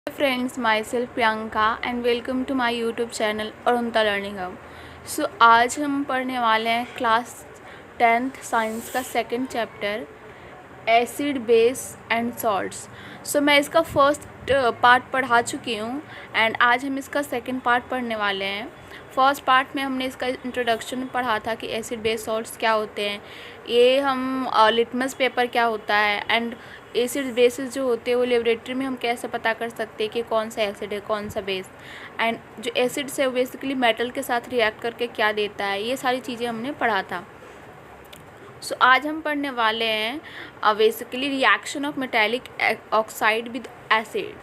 Friends, myself Priyanka and welcome to my YouTube channel Arunta Learning Hub. So आज हम पढ़ने वाले हैं क्लास 10th साइंस का second chapter acid base and salts. So मैं इसका फर्स्ट पार्ट पढ़ा चुकी हूँ एंड आज हम इसका सेकंड पार्ट पढ़ने वाले हैं। फर्स्ट पार्ट में हमने इसका इंट्रोडक्शन पढ़ा था कि एसिड बेस सॉल्ट्स क्या होते हैं, ये हम लिटमस पेपर क्या होता है एंड एसिड बेसिस जो होते हैं वो लेबोरेटरी में हम कैसे पता कर सकते हैं कि कौन सा एसिड है कौन सा बेस, एंड जो एसिड्स है वो बेसिकली मेटल के साथ रिएक्ट करके क्या देता है, ये सारी चीज़ें हमने पढ़ा था। सो आज हम पढ़ने वाले हैं basically reaction of metallic oxide with acid,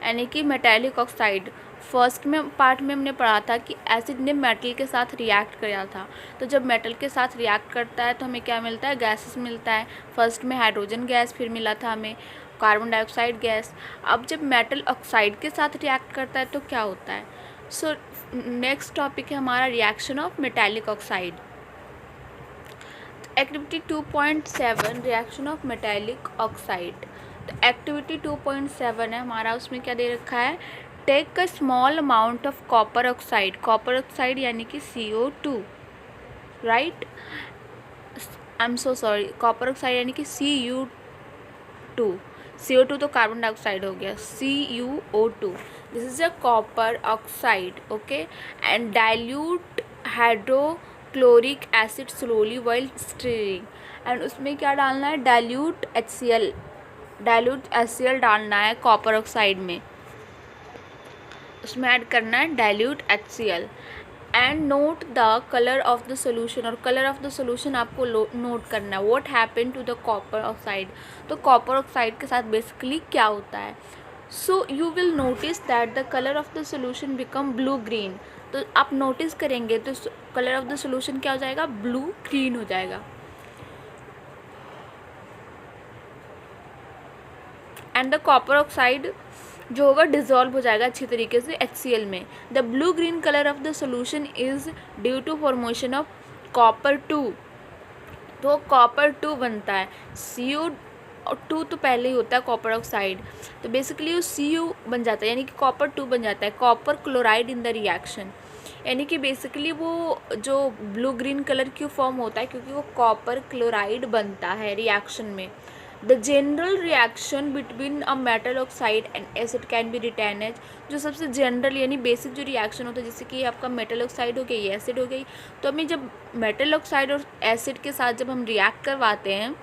यानी कि मेटेलिक ऑक्साइड। फर्स्ट में पार्ट में हमने पढ़ा था कि एसिड ने मेटल के साथ रिएक्ट किया था, तो जब मेटल के साथ रिएक्ट करता है तो हमें क्या मिलता है, गैसेस मिलता है। फर्स्ट में हाइड्रोजन गैस, फिर मिला था हमें कार्बन डाइऑक्साइड गैस। अब जब मेटल ऑक्साइड के साथ रिएक्ट करता है तो क्या होता है। सो नेक्स्ट टॉपिक है हमारा reaction of metallic oxide. Activity 2.7 reaction of metallic oxide. तो एक्टिविटी 2.7 है हमारा, उसमें क्या दे रखा है, take a small amount of copper oxide. Copper oxide यानी कि CO2, right, I am so sorry, copper oxide यानी कि Cu2। CO2 तो कार्बन डाइऑक्साइड हो गया, CuO2, this is a copper oxide, okay, and dilute hydrochloric acid slowly while steering. And उसमें क्या डालना है, डाइल्यूट HCl डालना है कॉपर ऑक्साइड में, उसमें ऐड करना है dilute HCl। And note the colour of the solution, और कलर ऑफ द सोल्यूशन आपको नोट करना है। What happen to the copper oxide, तो कॉपर ऑक्साइड के साथ बेसिकली क्या होता है। So you will notice that the colour of the solution become blue green. तो आप नोटिस करेंगे तो कलर ऑफ द सोल्यूशन क्या हो जाएगा, ब्लू ग्रीन हो जाएगा। एंड द कॉपर ऑक्साइड जो होगा डिजॉल्व हो जाएगा अच्छी तरीके से HCl में। The blue green colour of the solution is due to formation of copper 2। तो कॉपर 2 बनता है, CO2 तो पहले ही होता है कॉपर ऑक्साइड, तो बेसिकली वो Cu बन जाता है, यानी कि कॉपर 2 बन जाता है, copper chloride in the reaction. यानी कि बेसिकली वो जो ब्लू ग्रीन कलर क्यों फॉर्म होता है, क्योंकि वो कॉपर क्लोराइड बनता है रिएक्शन में। The general reaction between a metal oxide and acid can be written as, जो सबसे जनरल यानी बेसिक जो रिएक्शन होता है, जैसे कि आपका मेटल ऑक्साइड हो गई, ये एसिड हो गई, तो हमें जब मेटल ऑक्साइड और एसिड के साथ जब हम रिएक्ट करवाते हैं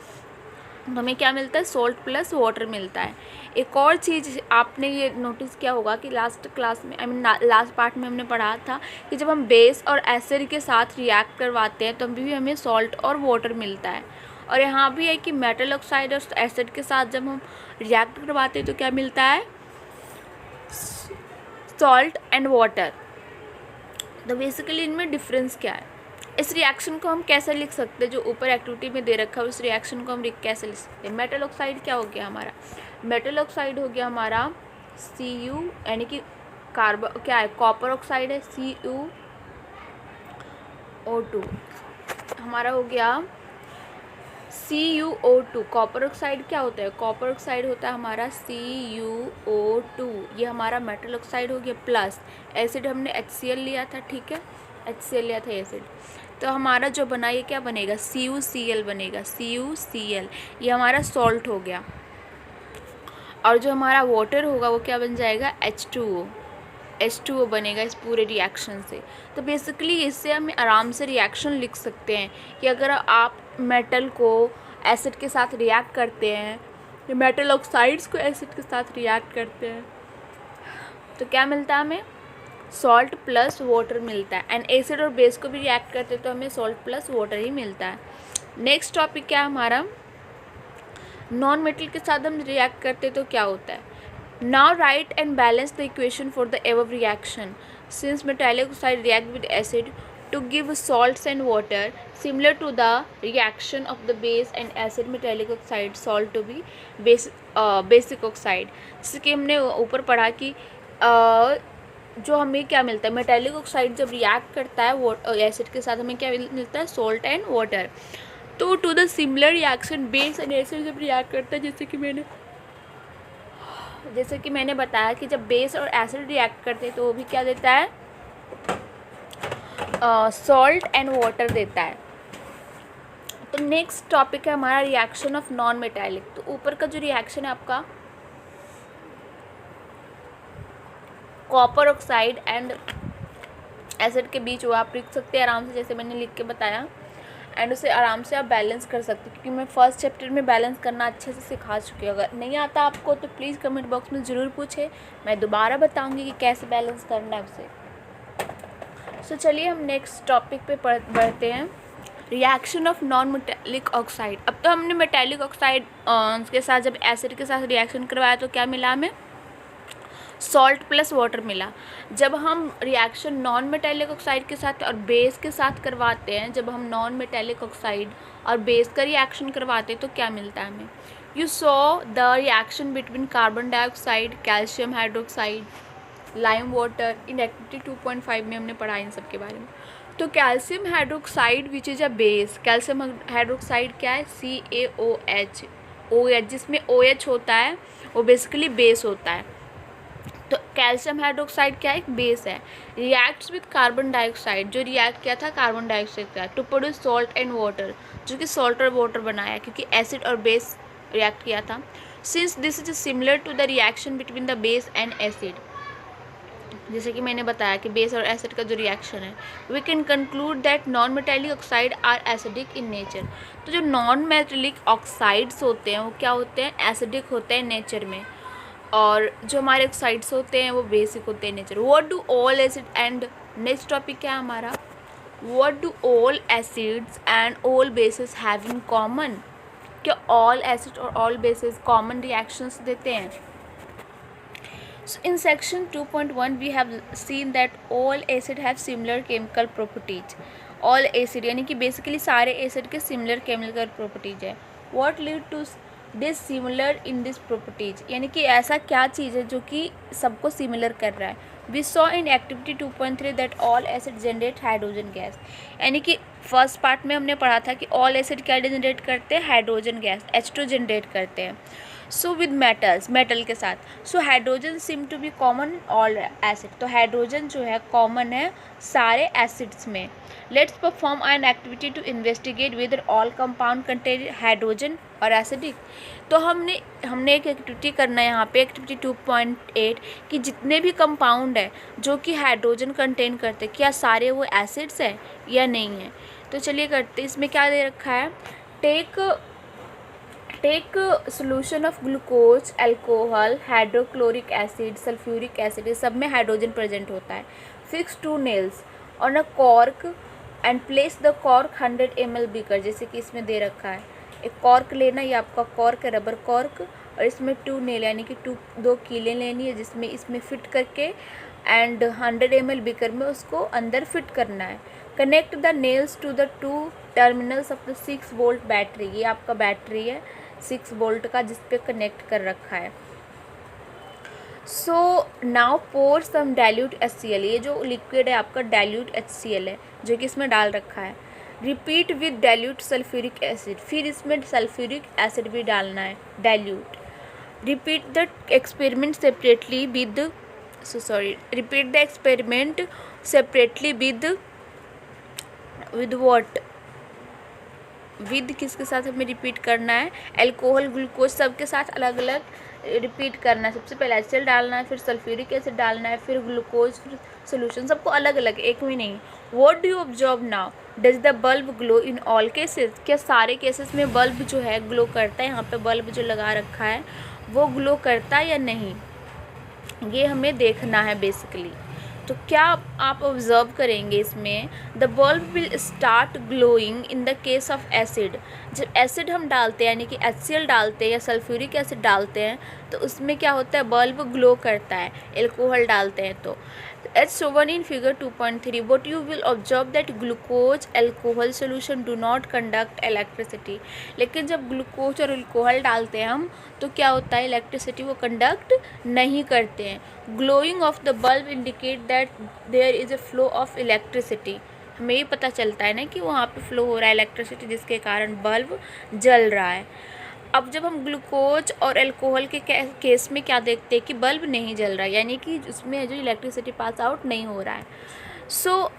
तो हमें क्या मिलता है, सोल्ट प्लस वाटर मिलता है। एक और चीज़ आपने ये नोटिस किया होगा कि लास्ट क्लास में, आई मीन लास्ट पार्ट में हमने पढ़ा था कि जब हम बेस और एसिड के साथ रिएक्ट करवाते हैं तो भी हमें सॉल्ट और वाटर मिलता है। और यहाँ भी है कि मेटल ऑक्साइड और एसिड के साथ जब हम रिएक्ट करवाते हैं तो क्या मिलता है, सॉल्ट एंड वाटर। तो बेसिकली इनमें डिफरेंस क्या है, इस रिएक्शन को हम कैसे लिख सकते हैं, जो ऊपर एक्टिविटी में दे रखा है उस रिएक्शन को हम कैसे लिख सकते हैं। मेटल ऑक्साइड क्या हो गया हमारा, मेटल ऑक्साइड हो गया हमारा Cu, यानी कि कार्बन क्या है, कॉपर ऑक्साइड है CuO2, हमारा हो गया CuO2। कॉपर ऑक्साइड क्या होता है, कॉपर ऑक्साइड होता है हमारा CuO2, ये हमारा मेटल ऑक्साइड हो गया। प्लस एसिड हमने HCl लिया था, ठीक है, HCl लिया था एसिड, तो हमारा जो बना ये क्या बनेगा, CuCl बनेगा, CuCl, ये हमारा सॉल्ट हो गया। और जो हमारा वाटर होगा वो क्या बन जाएगा, H2O बनेगा इस पूरे रिएक्शन से। तो बेसिकली इससे हम आराम से रिएक्शन लिख सकते हैं कि अगर आप मेटल को एसिड के साथ रिएक्ट करते हैं, या मेटल ऑक्साइड्स को एसिड के साथ रिएक्ट करते हैं, तो क्या मिलता है हमें, सॉल्ट प्लस वाटर मिलता है। एंड एसिड और बेस को भी रिएक्ट करते हैं तो हमें सॉल्ट प्लस वाटर ही मिलता है। नेक्स्ट टॉपिक क्या है हमारा, नॉन मेटल के साथ हम रिएक्ट करते हैं तो क्या होता है। Now write and balance the equation for the above reaction. Since metallic oxide react with acid to give salts and water, similar to the reaction of the base and acid, metallic oxide salt to be basic oxide. जैसे कि हमने ऊपर पढ़ा कि जो हमें क्या मिलता है, मेटेलिक ऑक्साइड जब रिएक्ट करता है एसिड के साथ हमें क्या मिलता है, सॉल्ट एंड वाटर। तो to the similar reaction base and acid जब रिएक्ट करता है, जैसे कि मैंने जैसे कि मैंने बताया कि जब बेस और एसिड रिएक्ट करते हैं तो वो भी क्या देता है, सॉल्ट एंड वाटर देता है। तो नेक्स्ट टॉपिक है हमारा रिएक्शन ऑफ नॉन मेटालिक। तो ऊपर का जो रिएक्शन है आपका कॉपर ऑक्साइड एंड एसिड के बीच, वो आप लिख सकते हैं आराम से जैसे मैंने लिख के बताया, एंड उसे आराम से आप बैलेंस कर सकते हैं, क्योंकि मैं फर्स्ट चैप्टर में बैलेंस करना अच्छे से सिखा चुकी हूँ। अगर नहीं आता आपको तो प्लीज़ कमेंट बॉक्स में ज़रूर पूछें, मैं दोबारा बताऊँगी कि कैसे बैलेंस करना है उसे। सो चलिए हम नेक्स्ट टॉपिक पे बढ़ते हैं, reaction of non metallic oxide. अब तो हमने मेटालिक ऑक्साइड के साथ जब एसिड के साथ रिएक्शन करवाया तो क्या मिला हमें, सॉल्ट प्लस वाटर मिला। जब हम रिएक्शन नॉन मेटालिक ऑक्साइड के साथ और बेस के साथ करवाते हैं, जब हम नॉन मेटालिक ऑक्साइड और बेस का रिएक्शन करवाते हैं तो क्या मिलता है हमें, you saw the reaction between carbon dioxide, calcium hydroxide, lime water in activity 2.5 में हमने पढ़ा इन सब के बारे में। तो calcium hydroxide which is a base, calcium hydroxide क्या है, CaOH, OH जिसमें OH होता है वो बेसिकली बेस होता है। तो कैल्शियम हाइड्रोक्साइड क्या है, एक बेस है। रिएक्ट्स विद कार्बन डाइऑक्साइड, जो रिएक्ट किया था कार्बन डाइऑक्साइड का, to produce salt and water, जो कि सॉल्ट और वाटर बनाया क्योंकि एसिड और बेस रिएक्ट किया था। Since this is similar to the reaction between the base and acid, जैसे कि मैंने बताया कि बेस और एसिड का जो रिएक्शन है, we can conclude that non metallic oxide are acidic in nature. तो जो नॉन मेटालिक ऑक्साइड्स होते हैं वो क्या होते हैं, एसिडिक होते हैं नेचर में, और जो हमारे ऑक्साइड्स होते हैं वो बेसिक होते हैं nature. What do all acid and, next topic क्या है हमारा, what do all acids and all basis have in common. क्या ऑल एसिड और ऑल बेसिस कॉमन रिएक्शंस देते हैं। So in section 2.1 we have seen that all acid have similar chemical properties. all acid यानी कि basically सारे acid के similar chemical properties है। what lead to this similar in this properties, यानी कि ऐसा क्या चीज़ है जो कि सबको सिमिलर कर रहा है। we saw in activity 2.3 that all acid generate hydrogen gas, यानी कि फर्स्ट पार्ट में हमने पढ़ा था कि ऑल एसिड क्या जनरेट करते हैं, हाइड्रोजन गैस H2 जनरेट करते हैं। सो विद मेटल्स, मेटल के साथ, so hydrogen seem to be common all acid, तो हाइड्रोजन जो है कॉमन है सारे एसिड्स में। Let's perform an activity to investigate whether all compound contain hydrogen और एसिडिक। तो हमने एक एक्टिविटी करना है यहाँ पे, एक्टिविटी 2.8, कि जितने भी कंपाउंड है जो कि हाइड्रोजन कंटेन करते क्या सारे वो एसिड्स है या नहीं है। तो चलिए करते, इसमें क्या दे रखा है, take solution of glucose, alcohol, hydrochloric acid, sulphuric acid, ये सब में हाइड्रोजन प्रेजेंट होता है। Fix 2 nails on a cork and place the cork 100 ml beaker, जैसे कि इसमें दे रखा है। एक कॉर्क लेना, ये आपका कॉर्क है, रबर कॉर्क, और इसमें 2 नेल यानी कि 2 कीलें लेनी है, जिसमें इसमें फिट करके एंड 100 ml बीकर में उसको अंदर फिट करना है। Connect the nails to the 2 terminals of the 6 volt battery, ये आपका बैटरी है 6 वोल्ट का जिस पे कनेक्ट कर रखा है। सो नाउ पोर सम डाइल्यूट HCl, ये जो लिक्विड है आपका डाइल्यूट HCl है जो कि इसमें डाल रखा है। Repeat with dilute sulphuric acid, फिर इसमें सल्फ्यूरिक एसिड भी डालना है dilute. Repeat the experiment separately with repeat the experiment separately with what, with किसके साथ हमें रिपीट करना है, अल्कोहल, ग्लूकोज, सब के साथ अलग अलग रिपीट करना है। सबसे पहले HCl डालना है, फिर सल्फ्यूरिक एसिड डालना है, फिर ग्लूकोज, फिर सोल्यूशन, सबको अलग अलग, एक में नहीं। What do you observe now, does the bulb glow in all cases, क्या सारे केसेस में बल्ब जो है ग्लो करता है, यहाँ पे बल्ब जो लगा रखा है वो ग्लो करता है या नहीं, ये हमें देखना है बेसिकली। तो क्या आप ऑब्जर्व करेंगे इसमें, the bulb will start glowing in the case of acid, जब एसिड हम डालते हैं यानी कि HCl डालते हैं या सल्फ्यूरिक एसिड डालते हैं तो उसमें क्या होता है, बल्ब ग्लो करता है। अल्कोहल डालते हैं तो as shown in figure 2.3, what you will observe that glucose alcohol solution do not conduct electricity, लेकिन जब ग्लूकोज और अल्कोहल डालते हैं हम तो क्या होता है, इलेक्ट्रिसिटी वो कंडक्ट नहीं करते हैं। Glowing of the bulb indicate that there is a flow of electricity, हमें ये पता चलता है ना कि वहाँ पे फ्लो हो रहा है इलेक्ट्रिसिटी जिसके कारण बल्ब जल रहा है। अब जब हम ग्लूकोज और अल्कोहल के केस में क्या देखते हैं कि बल्ब नहीं जल रहा है, यानी कि उसमें जो इलेक्ट्रिसिटी पास आउट नहीं हो रहा है. सो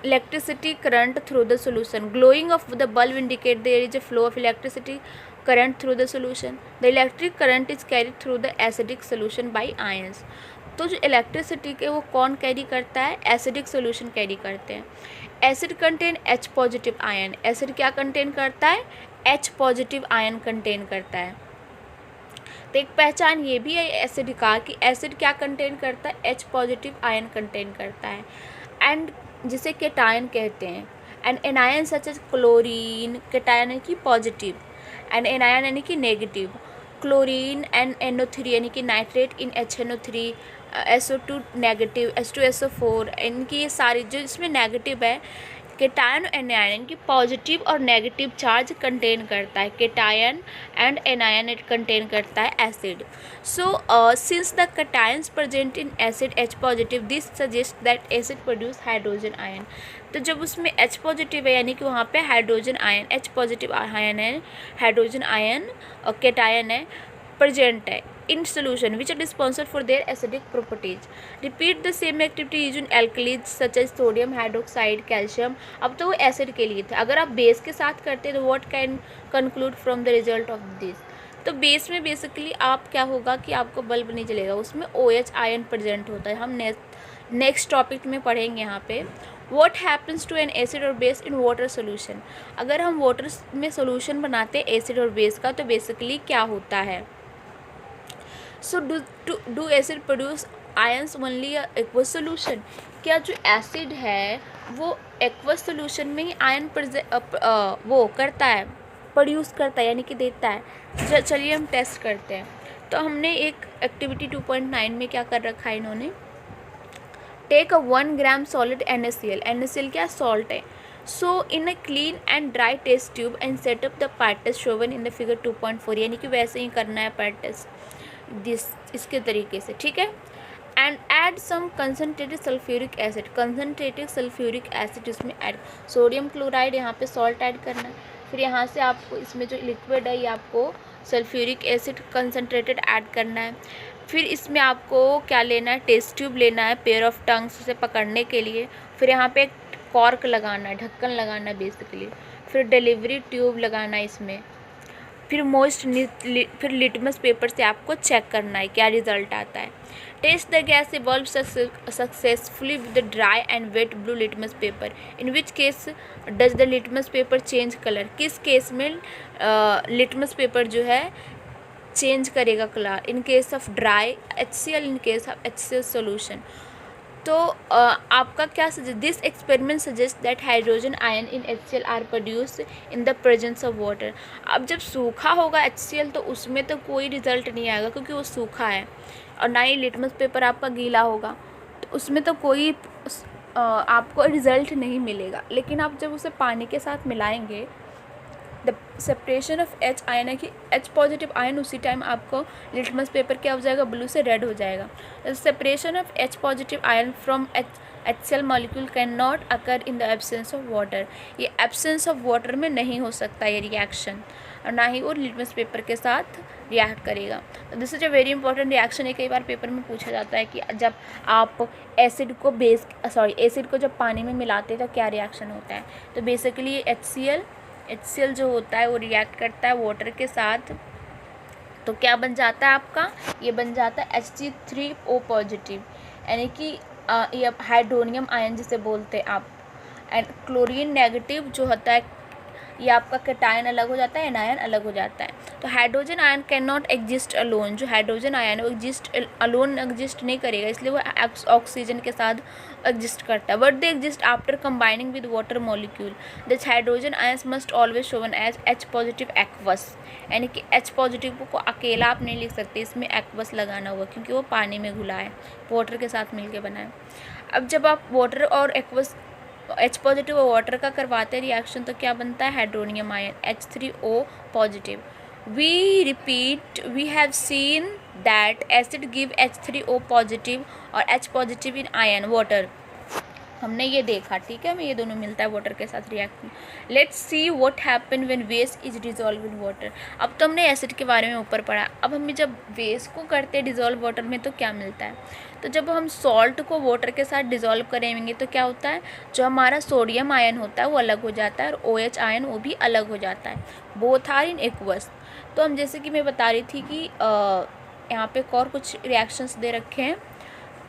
electricity current through the solution. Glowing of the bulb indicate there is a flow of electricity current through the solution. The electric current is carried through the acidic solution by ions. तो जो electricity के वो कौन carry करता है, acidic solution carry करते हैं. Acid contain H positive ion. Acid क्या कंटेन करता है, H पॉजिटिव आयन कंटेन करता है. तो एक पहचान ये भी है एसिड का कि एसिड क्या कंटेन करता है, H पॉजिटिव आयन कंटेन करता है. एंड जिसे केटायन कहते हैं. And anion such as chlorine, cation यानी कि पॉजिटिव, एंड एनायन यानी कि नेगेटिव. क्लोरीन एंड NO3 यानी कि नाइट्रेट इन HNO3, SO2 नेगेटिव, H2SO4, इनकी ये सारी जो इसमें नेगेटिव है, केटायन और एनायन की पॉजिटिव और नेगेटिव चार्ज कंटेन करता है. Cation and anion it contain करता है acid. So since the cations present in acid H positive, this suggest that acid produce hydrogen ion. तो जब उसमें H पॉजिटिव है यानी कि वहाँ पे hydrogen ion, H positive ion है, हाइड्रोजन आयन और केटायन है, प्रेजेंट है in solution which are responsible for their acidic properties. Repeat the same activity using alkalis such as sodium hydroxide, calcium. अब तो वो एसिड के लिए था. अगर आप बेस के साथ करते हैं तो what can conclude from the result of this. तो बेस में बेसिकली आप क्या होगा कि आपको बल्ब नहीं जलेगा, उसमें OH आयन प्रेजेंट होता है. हम नेक्स्ट टॉपिक में पढ़ेंगे यहाँ पे. What happens to an acid or base in water solution. अगर हम वाटर में सोल्यूशन बनाते हैं एसिड और बेस का तो बेसिकली क्या होता है. So do acid produce ions only aqueous solution. क्या जो एसिड है वो एक्वस सोल्यूशन में ही आयन वो करता है, प्रोड्यूस करता है यानी कि देता है. चलिए हम टेस्ट करते हैं. तो हमने एक एक्टिविटी 2.9 में क्या कर रखा है इन्होंने, take a 1 gram solid NaCl. NaCl क्या, सॉल्ट है. So in a clean and dry test tube and set up the part test shown in the figure 2.4. यानी कि वैसे ही करना है पार्ट टेस्ट इसके तरीके से, ठीक है. And add some concentrated sulphuric acid. Concentrated sulphuric acid इसमें ऐड, सोडियम क्लोराइड यहाँ पे सॉल्ट ऐड करना है. फिर यहाँ से आपको इसमें जो लिक्विड है ये आपको सल्फ्यूरिक एसिड कंसनट्रेटेड ऐड करना है. फिर इसमें आपको क्या लेना है, टेस्ट ट्यूब लेना है, पेयर ऑफ टंग्स उसे पकड़ने के लिए. फिर यहाँ पे एक कॉर्क लगाना है, ढक्कन लगाना है बेसिकली. फिर डिलीवरी ट्यूब लगाना है इसमें. फिर फिर लिटमस पेपर से आपको चेक करना है क्या रिजल्ट आता है. Test the gas evolve successfully with the dry and wet blue litmus paper. In which case does the litmus paper change colour. किस केस में लिटमस पेपर जो है चेंज करेगा colour. In case of dry HCl, in case of HCl solution. तो आपका क्या suggest, this experiment suggest that hydrogen ion in HCl are produce in the presence of water. अब जब सूखा होगा HCl तो उसमें तो कोई रिजल्ट नहीं आएगा क्योंकि वो सूखा है, और ना ही लिटमस पेपर आपका गीला होगा तो उसमें तो कोई आपको रिजल्ट नहीं मिलेगा. लेकिन आप जब उसे पानी के साथ मिलाएंगे, the separation of H ion है कि H पॉजिटिव आयन उसी टाइम आपको लिटमस पेपर क्या हो जाएगा, ब्लू से रेड हो जाएगा. The separation of H positive ion from HCl molecule can not occur in the absence of water. ये एब्सेंस ऑफ वाटर में नहीं हो सकता ये रिएक्शन, और ना ही वो लिटमस पेपर के साथ रिएक्ट करेगा. तो this is a very important reaction है. कई बार पेपर में पूछा जाता है कि जब आप एसिड को जब पानी में मिलाते हैं तो क्या रिएक्शन होता है. तो बेसिकली HCl जो होता है वो रिएक्ट करता है वाटर के साथ. तो क्या बन जाता है आपका, ये बन जाता है Hg3O पॉजिटिव, यानी कि ये हाइड्रोनियम आयन जिसे बोलते हैं आप. एंड क्लोरीन नेगेटिव जो होता है ये आपका कैटायन अलग हो जाता है, एनायन अलग हो जाता है. तो hydrogen ion can not exist alone. जो हाइड्रोजन आयन है वो अलोन एग्जिस्ट नहीं करेगा, इसलिए वो ऑक्सीजन के साथ एग्जिस्ट करता है. But they exist after combining with water molecule. This hydrogen ions must always shown as H positive aqueous. यानी कि H पॉजिटिव को अकेला आप नहीं लिख सकते, इसमें एक्वस लगाना होगा क्योंकि वो पानी में घुला है, वाटर के साथ मिलके बना है. अब जब आप वाटर और एक्वस H पॉजिटिव और वाटर का करवाते हैं रिएक्शन तो क्या बनता है, hydronium ion H3O positive. We repeat, we have seen that acid give H3O positive और H positive in ion water. हमने ये देखा, ठीक है, मैं ये दोनों मिलता है वाटर के साथ react. Let's see what happen when west is dissolve in water. अब तो हमने एसिड के बारे में ऊपर पढ़ा, अब हमें जब वेस्ट को करते हैं डिजॉल्व वाटर में तो क्या मिलता है। तो जब हम सॉल्ट को वाटर के साथ डिजॉल्व करेंगे तो क्या होता है, जो हमारा सोडियम आयन होता है वो अलग हो जाता है और OH आयन वो भी अलग हो जाता है। Both are in aqueous. तो हम जैसे कि मैं बता रही थी कि यहाँ पे और कुछ रिएक्शंस दे रखे हैं।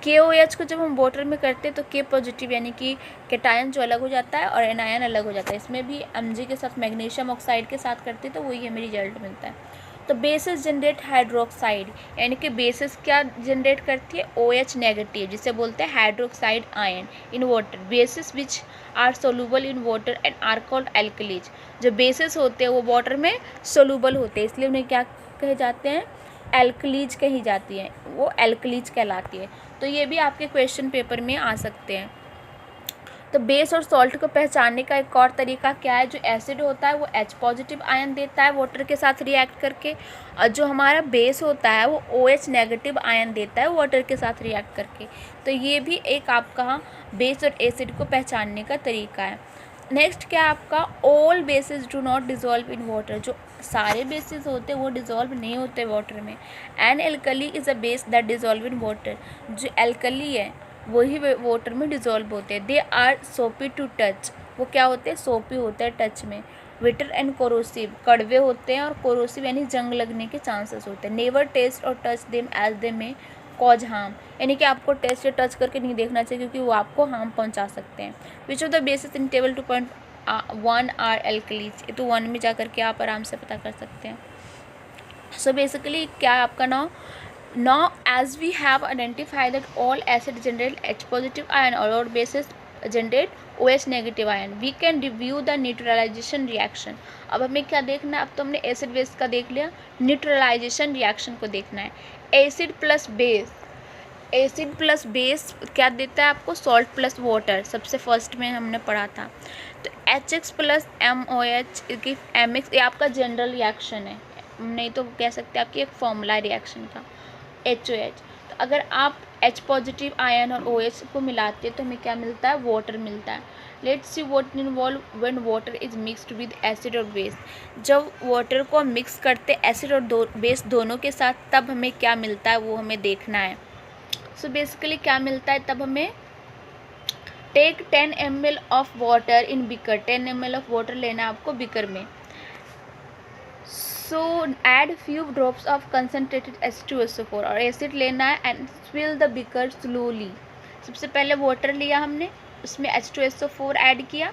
KOH को जब हम वाटर में करते हैं तो K पॉजिटिव यानी कि कैटायन जो अलग हो जाता है और एनायन अलग हो जाता है। इसमें भी Mg के साथ मैग्नीशियम ऑक्साइड के साथ करते हैं तो वही हमें रिजल्ट मिलता है। तो बेसिस जनरेट हाइड्रोक्साइड, यानी कि बेसिस क्या जनरेट करती है, OH नेगेटिव, जिसे बोलते हैं hydroxide ion in water. Bases which are soluble in water and are called alkalis. जो बेसिस होते हैं वो वाटर में सोलूबल होते हैं, इसलिए उन्हें क्या कहे जाते हैं, एल्कलीज कही जाती है, वो एल्कलीज कहलाती है। तो ये भी आपके क्वेश्चन पेपर में आ सकते हैं। तो बेस और सॉल्ट को पहचानने का एक और तरीका क्या है, जो एसिड होता है वो H पॉजिटिव आयन देता है वाटर के साथ रिएक्ट करके, और जो हमारा बेस होता है वो OH नेगेटिव आयन देता है वाटर के साथ रिएक्ट करके। तो ये भी एक आपका बेस और एसिड को पहचानने का तरीका है। नेक्स्ट क्या है आपका, all basis do not dissolve in water. जो सारे बेसिस होते हैं वो डिजॉल्व नहीं होते वाटर में। An alkali is a base that dissolve in water. जो एल्कली है वही वाटर में डिजॉल्व होते हैं। They are soapy to touch, वो क्या होते हैं, सोपी होते हैं टच में। विटर एंड कोरोसिव, कड़वे होते हैं, और कोरोसिव यानी जंग लगने के चांसेस होते हैं। नेवर टेस्ट और टच देम एज दे में कॉज हार्म, यानी कि आपको टेस्ट या टच करके नहीं देखना चाहिए क्योंकि वो आपको हार्म पहुंचा सकते हैं। Which of the bases in table 2.1 are alkalis, ये तो 1 में जा करके आप आराम से पता कर सकते हैं। सो बेसिकली क्या है आपका now as we have identified that all acid generate H positive ion or all bases generate OH negative ion, we can review the neutralization reaction। अब हमें क्या देखना है, अब तो हमने एसिड बेस का देख लिया, न्यूट्रलाइजेशन रिएक्शन को देखना है। Acid plus base, acid plus base क्या देता है आपको, सॉल्ट प्लस वाटर, सबसे फर्स्ट में हमने पढ़ा था। तो HX प्लस MOH की MX, ये आपका जनरल रिएक्शन है, नहीं तो कह सकते हैं आपकी एक फॉर्मूला रिएक्शन का HOH। तो अगर आप H पॉजिटिव आयन और OH को मिलाते हैं तो हमें क्या मिलता है, वाटर मिलता है। Let's see what involve when water is mixed with acid और बेस। जब वाटर को हम मिक्स करते हैं एसिड और बेस दोनों के साथ, तब हमें क्या मिलता है वो हमें देखना है। सो बेसिकली क्या मिलता है, तब हमें take 10 ml of water in beaker, 10 ml of water लेना है आपको बिकर में। So add few drops of concentrated H2SO4, और एसिड लेना है and fill the beaker slowly. सबसे पहले वाटर लिया हमने, उसमें H2SO4 ऐड किया,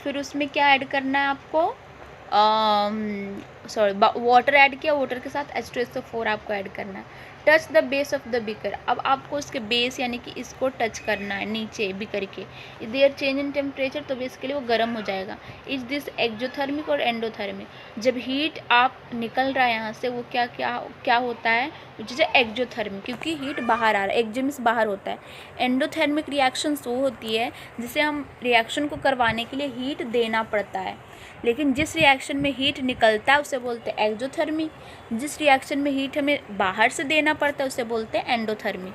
फिर उसमें क्या ऐड करना है आपको, वाटर ऐड किया, वाटर के साथ H2SO4 आपको ऐड करना है। Touch the base of the beaker, अब आपको उसके बेस यानी कि इसको टच करना है नीचे बिकर के। देयर चेंज इन टेम्परेचर, तो बेसिकली वो गर्म हो जाएगा। इज दिस एक्जोथर्मिक और एंडोथर्मिक, जब हीट आप निकल रहा है यहाँ से वो क्या क्या क्या होता है, जैसे एक्जोथर्मिक क्योंकि हीट बाहर आ रहा है, एक्जिमिस बाहर होता है। एंडोथर्मिक रिएक्शंस वो होती है जिसे हम रिएक्शन को करवाने के लिए हीट देना पड़ता है, लेकिन जिस रिएक्शन में हीट निकलता है उसे बोलते हैं एक्जोथर्मिक, जिस रिएक्शन में हीट हमें बाहर से देना पड़ता है उसे बोलते हैं एंडोथर्मिक।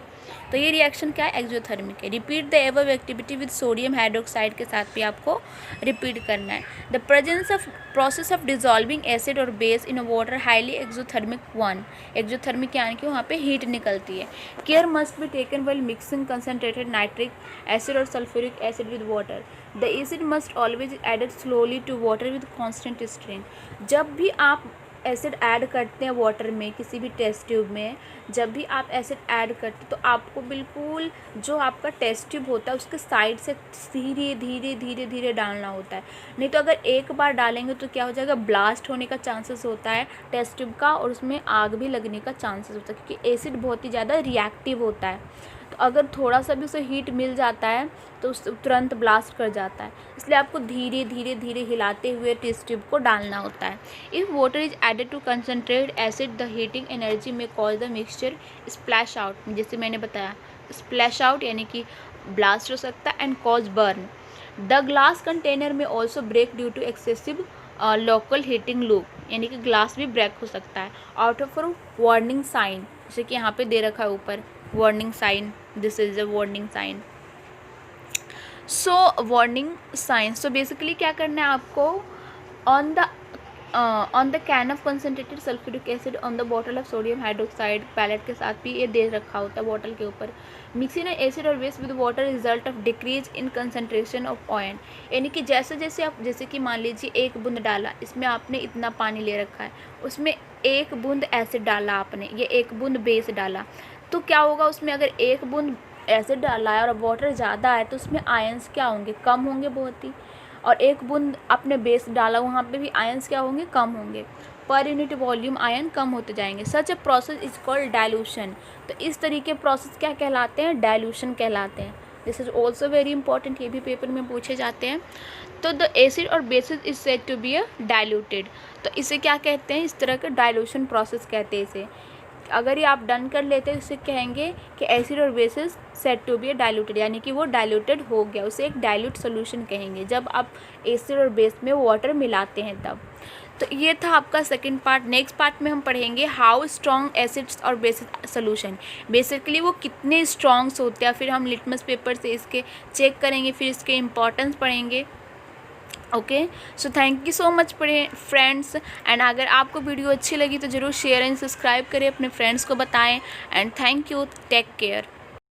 तो ये रिएक्शन क्या है, एक्जोथर्मिक है। Repeat the above activity with sodium hydroxide के साथ भी आपको रिपीट करना है। The presence of process of dissolving acid और base in water highly exothermic one, exothermic यानी कि वहाँ पे हीट निकलती है। Care must be taken while mixing concentrated nitric acid और sulphuric acid with water. The acid must always added slowly to water with constant strain. जब भी आप एसिड ऐड करते हैं वाटर में, किसी भी टेस्ट ट्यूब में जब भी आप एसिड ऐड करते हैं तो आपको बिल्कुल जो आपका टेस्ट ट्यूब होता है उसके साइड से धीरे धीरे धीरे धीरे डालना होता है, नहीं तो अगर एक बार डालेंगे तो क्या हो जाएगा, ब्लास्ट होने का चांसेस होता है टेस्ट ट्यूब का, और उसमें आग भी लगने का चांसेस होता है क्योंकि एसिड बहुत ही ज़्यादा रिएक्टिव होता है। तो अगर थोड़ा सा भी उसे हीट मिल जाता है तो उस तुरंत ब्लास्ट कर जाता है, इसलिए आपको धीरे धीरे धीरे हिलाते हुए टेस्ट ट्यूब को डालना होता है। If water is added to concentrate acid the heating energy may cause the mixture splash out, जैसे मैंने बताया स्प्लैश आउट यानी कि ब्लास्ट हो सकता है, and cause burn. The glass container may also break due to excessive local heating लूप, यानी कि ग्लास भी ब्रेक हो सकता है। आउट ऑफ वार्निंग साइन, जैसे कि यहाँ पे दे रखा है ऊपर warning sign, this is a warning sign. So warning signs, तो बेसिकली क्या करना है आपको, on the can of concentrated sulphuric acid on the bottle of sodium hydroxide, pellet के साथ भी ये दे रखा होता है बॉटल के ऊपर। मिक्सिंग एसिड और base with water result of decrease in concentration of ion, यानी कि जैसे जैसे आप, जैसे कि मान लीजिए एक बूंद डाला, इसमें आपने इतना पानी ले रखा है, उसमें एक बूंद एसिड डाला आपने, ये एक बूंद बेस डाला, तो क्या होगा उसमें, अगर एक बूंद एसिड डाला है और वाटर ज़्यादा है तो उसमें आयंस क्या होंगे, कम होंगे बहुत ही, और एक बूंद आपने बेस डाला वहाँ पे भी आयंस क्या होंगे, कम होंगे, पर यूनिट वॉल्यूम आयन कम होते जाएंगे। Such a process is called dilution, तो इस तरीके प्रोसेस क्या कहलाते हैं, डाइल्यूशन कहलाते हैं। This is also very important, ये भी पेपर में पूछे जाते हैं। तो द एसिड और bases is said to be a diluted, तो इसे क्या कहते हैं, इस तरह का डाइल्यूशन प्रोसेस कहते हैं इसे। अगर ये आप डन कर लेते हैं इससे कहेंगे कि एसिड और bases set to be diluted, यानी कि वो डाइल्यूटेड हो गया, उसे एक डाइल्यूट सोल्यूशन कहेंगे जब आप एसिड और बेस में वाटर मिलाते हैं तब। तो ये था आपका सेकंड पार्ट। नेक्स्ट पार्ट में हम पढ़ेंगे हाउ स्ट्रॉन्ग एसिड्स और बेसिस सोल्यूशन, बेसिकली वो कितने स्ट्रॉन्ग्स होते हैं, फिर हम लिटमस पेपर से इसके चेक करेंगे, फिर इसके इम्पोर्टेंस पढ़ेंगे। Okay, so thank you so much friends, and अगर आपको वीडियो अच्छी लगी तो ज़रूर शेयर एंड सब्सक्राइब करें, अपने फ्रेंड्स को बताएं, and thank you, take care.